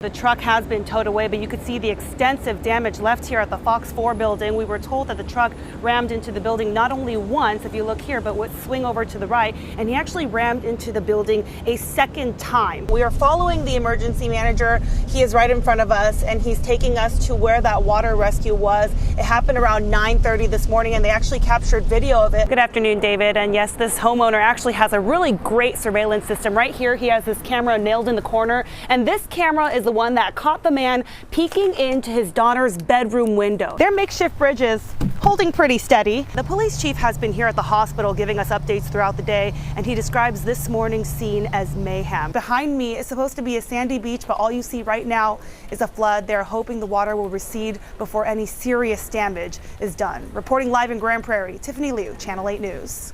The truck has been towed away, but you could see the extensive damage left here at the Fox 4 building. We were told that the truck rammed into the building not only once, if you look here, but would swing over to the right, and he actually rammed into the building a second time. We are following the emergency manager. He is right in front of us, and he's taking us to where that water rescue was. It happened around 9:30 this morning, and they actually captured video of it. Good afternoon, David. And yes, this homeowner actually has a really great surveillance system. Right here, he has this camera nailed in the corner, and this camera is the one that caught the man peeking into his daughter's bedroom window. Their makeshift bridge is holding pretty steady. The police chief has been here at the hospital giving us updates throughout the day, and he describes this morning's scene as mayhem. Behind me is supposed to be a sandy beach, but all you see right now is a flood. They're hoping the water will recede before any serious damage is done. Reporting live in Grand Prairie, Tiffany Liou, Channel 8 News.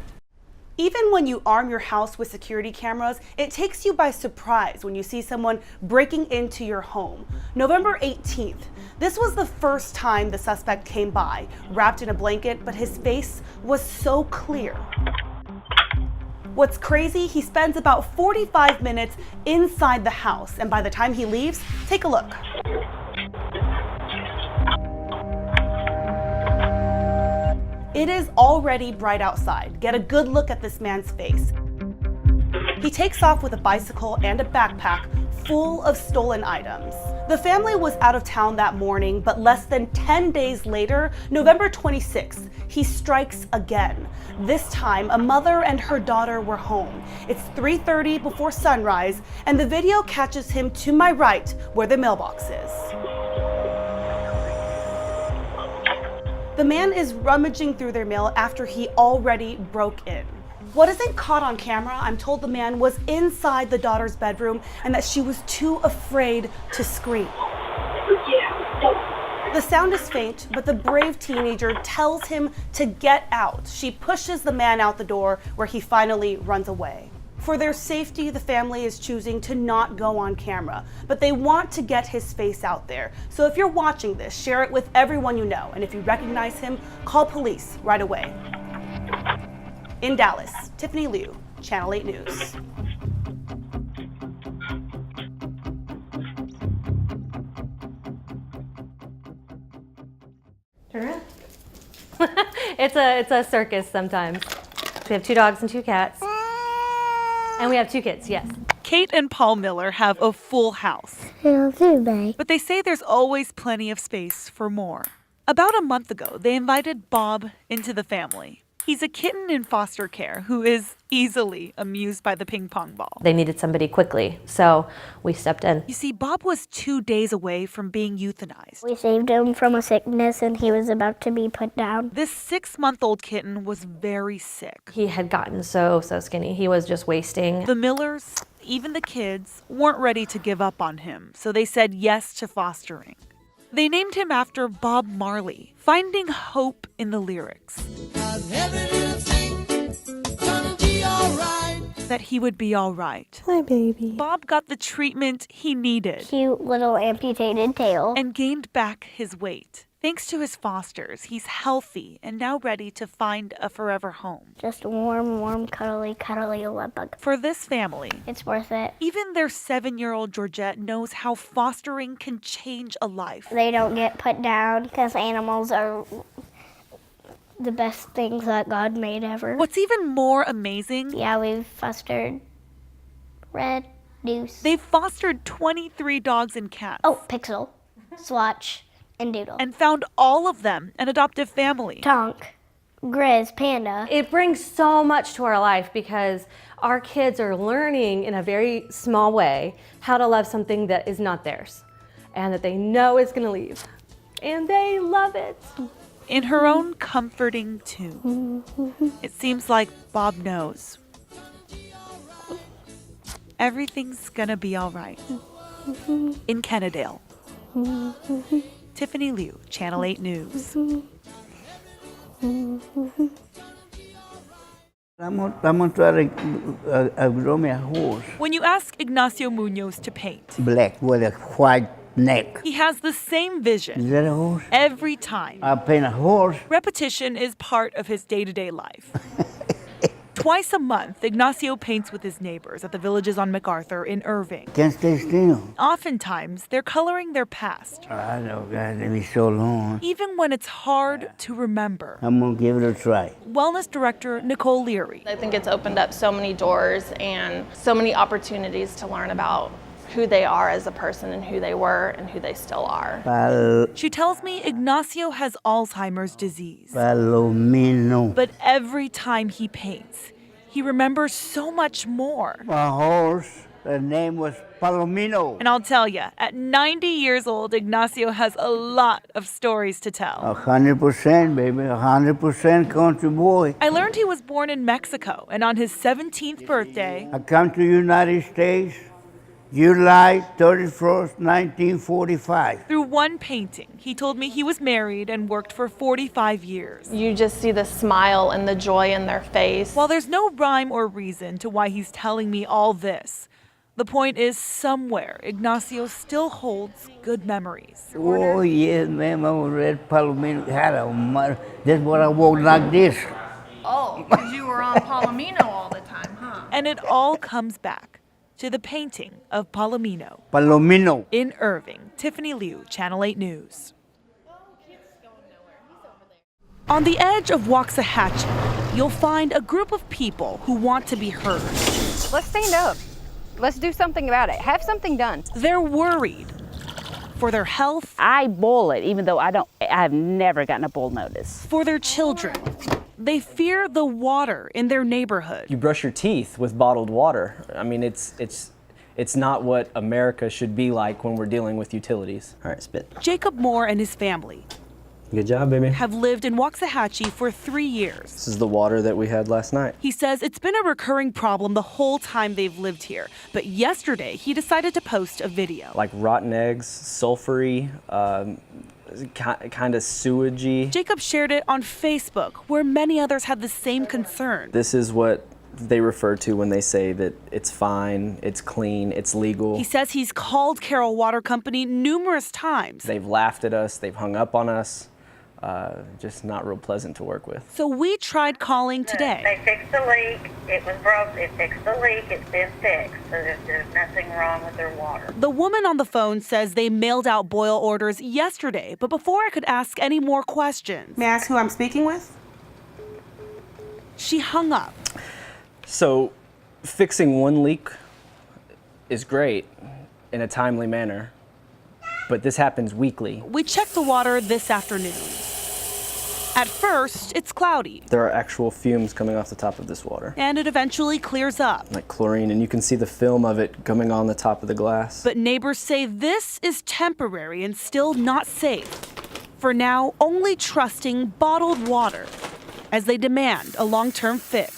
Even when you arm your house with security cameras, it takes you by surprise when you see someone breaking into your home. November 18th, this was the first time the suspect came by, wrapped in a blanket, but his face was so clear. What's crazy, he spends about 45 minutes inside the house, and by the time he leaves, take a look. It is already bright outside. Get a good look at this man's face. He takes off with a bicycle and a backpack full of stolen items. The family was out of town that morning, but less than 10 days later, November 26th, he strikes again. This time, a mother and her daughter were home. It's 3:30 before sunrise, and the video catches him to my right, where the mailbox is. The man is rummaging through their mail after he already broke in. What isn't caught on camera, I'm told the man was inside the daughter's bedroom and that she was too afraid to scream. The sound is faint, but the brave teenager tells him to get out. She pushes the man out the door, where he finally runs away. For their safety, the family is choosing to not go on camera, but they want to get his face out there. So if you're watching this, share it with everyone you know, and if you recognize him, call police right away. In Dallas, Tiffany Liou, Channel 8 News. Turn around. It's a circus sometimes. We have 2 dogs and 2 cats. And we have 2 kids, yes. Kate and Paul Miller have a full house. But they say there's always plenty of space for more. About a month ago, they invited Bob into the family. He's a kitten in foster care who is easily amused by the ping pong ball. They needed somebody quickly, so we stepped in. You see, Bob was 2 days away from being euthanized. We saved him from a sickness and he was about to be put down. This 6-month-old kitten was very sick. He had gotten so skinny. He was just wasting. The Millers, even the kids, weren't ready to give up on him, so they said yes to fostering. They named him after Bob Marley, finding hope in the lyrics. That he would be all right. Hi, baby. Bob got the treatment he needed. Cute little amputated tail. And gained back his weight. Thanks to his fosters, he's healthy and now ready to find a forever home. Just warm, cuddly love bug. For this family, it's worth it. Even their 7-year-old Georgette knows how fostering can change a life. They don't get put down because animals are the best things that God made ever. What's even more amazing? Yeah, we've fostered Red, Deuce. They've fostered 23 dogs and cats. Oh, Pixel, Swatch, and Doodle. And found all of them an adoptive family. Tonk, Grizz, Panda. It brings so much to our life because our kids are learning in a very small way how to love something that is not theirs and that they know is going to leave. And they love it. In her own comforting tune, it seems like Bob knows. Everything's gonna be all right. In Kennedale. Tiffany Liou, Channel 8 News. Estamos trying to grow me a horse. When you ask Ignacio Munoz to paint, Black with a white neck. he has the same vision Is that a horse? every time. I paint a horse. Repetition is part of his day-to-day life. Twice a month, Ignacio paints with his neighbors at the villages on MacArthur in Irving. Can't stay still. Oftentimes, they're coloring their past, I know, God, let me so long. even when it's hard to remember. I'm gonna give it a try. Wellness director Nicole Leary. I think it's opened up so many doors and so many opportunities to learn about who they are as a person and who they were and who they still are. She tells me Ignacio has Alzheimer's disease. Palomino. But every time he paints, he remembers so much more. My horse, the name was Palomino. And I'll tell you, at 90 years old, Ignacio has a lot of stories to tell. 100%, baby, 100% country boy. I learned he was born in Mexico, and on his 17th birthday, I come to United States July 31st, 1945. through one painting, he told me he was married and worked for 45 years. You just see the smile and the joy in their face. While there's no rhyme or reason to why he's telling me all this, the point is somewhere Ignacio still holds good memories. Oh, yes, ma'am, I was red Palomino. Had a mother. That's what I walked like this. Oh, because you were on Palomino all the time, huh? And it all comes back to the painting of Palomino. Palomino. In Irving, Tiffany Liou, Channel 8 News. On the edge of Waxahachie, you'll find a group of people who want to be heard. Let's stand up. Let's do something about it. Have something done. They're worried for their health, I boil it, even though I have never gotten a boil notice. for their children. They fear the water in their neighborhood. You brush your teeth with bottled water. I mean, it's not what America should be like when we're dealing with utilities. All right, spit. Jacob Moore and his family Good job, baby. have lived in Waxahachie for 3 years. This is the water that we had last night. He says it's been a recurring problem the whole time they've lived here. But yesterday, he decided to post a video. Like rotten eggs, sulfury, kind of sewagey. Jacob shared it on Facebook, where many others had the same concern. This is what they refer to when they say that it's fine, it's clean, it's legal. He says he's called Carroll Water Company numerous times. They've laughed at us, they've hung up on us. Just not real pleasant to work with. So we tried calling today. They fixed the leak. It was broke. They fixed the leak. It's been fixed. So there's nothing wrong with their water. The woman on the phone says they mailed out boil orders yesterday, but before I could ask any more questions, May I ask who I'm speaking with? she hung up. So fixing one leak is great in a timely manner, but this happens weekly. We checked the water this afternoon. At first, it's cloudy, There are actual fumes coming off the top of this water, and it eventually clears up. like chlorine, and you can see the film of it coming on the top of the glass. But neighbors say this is temporary and still not safe. For now, only trusting bottled water as they demand a long-term fix.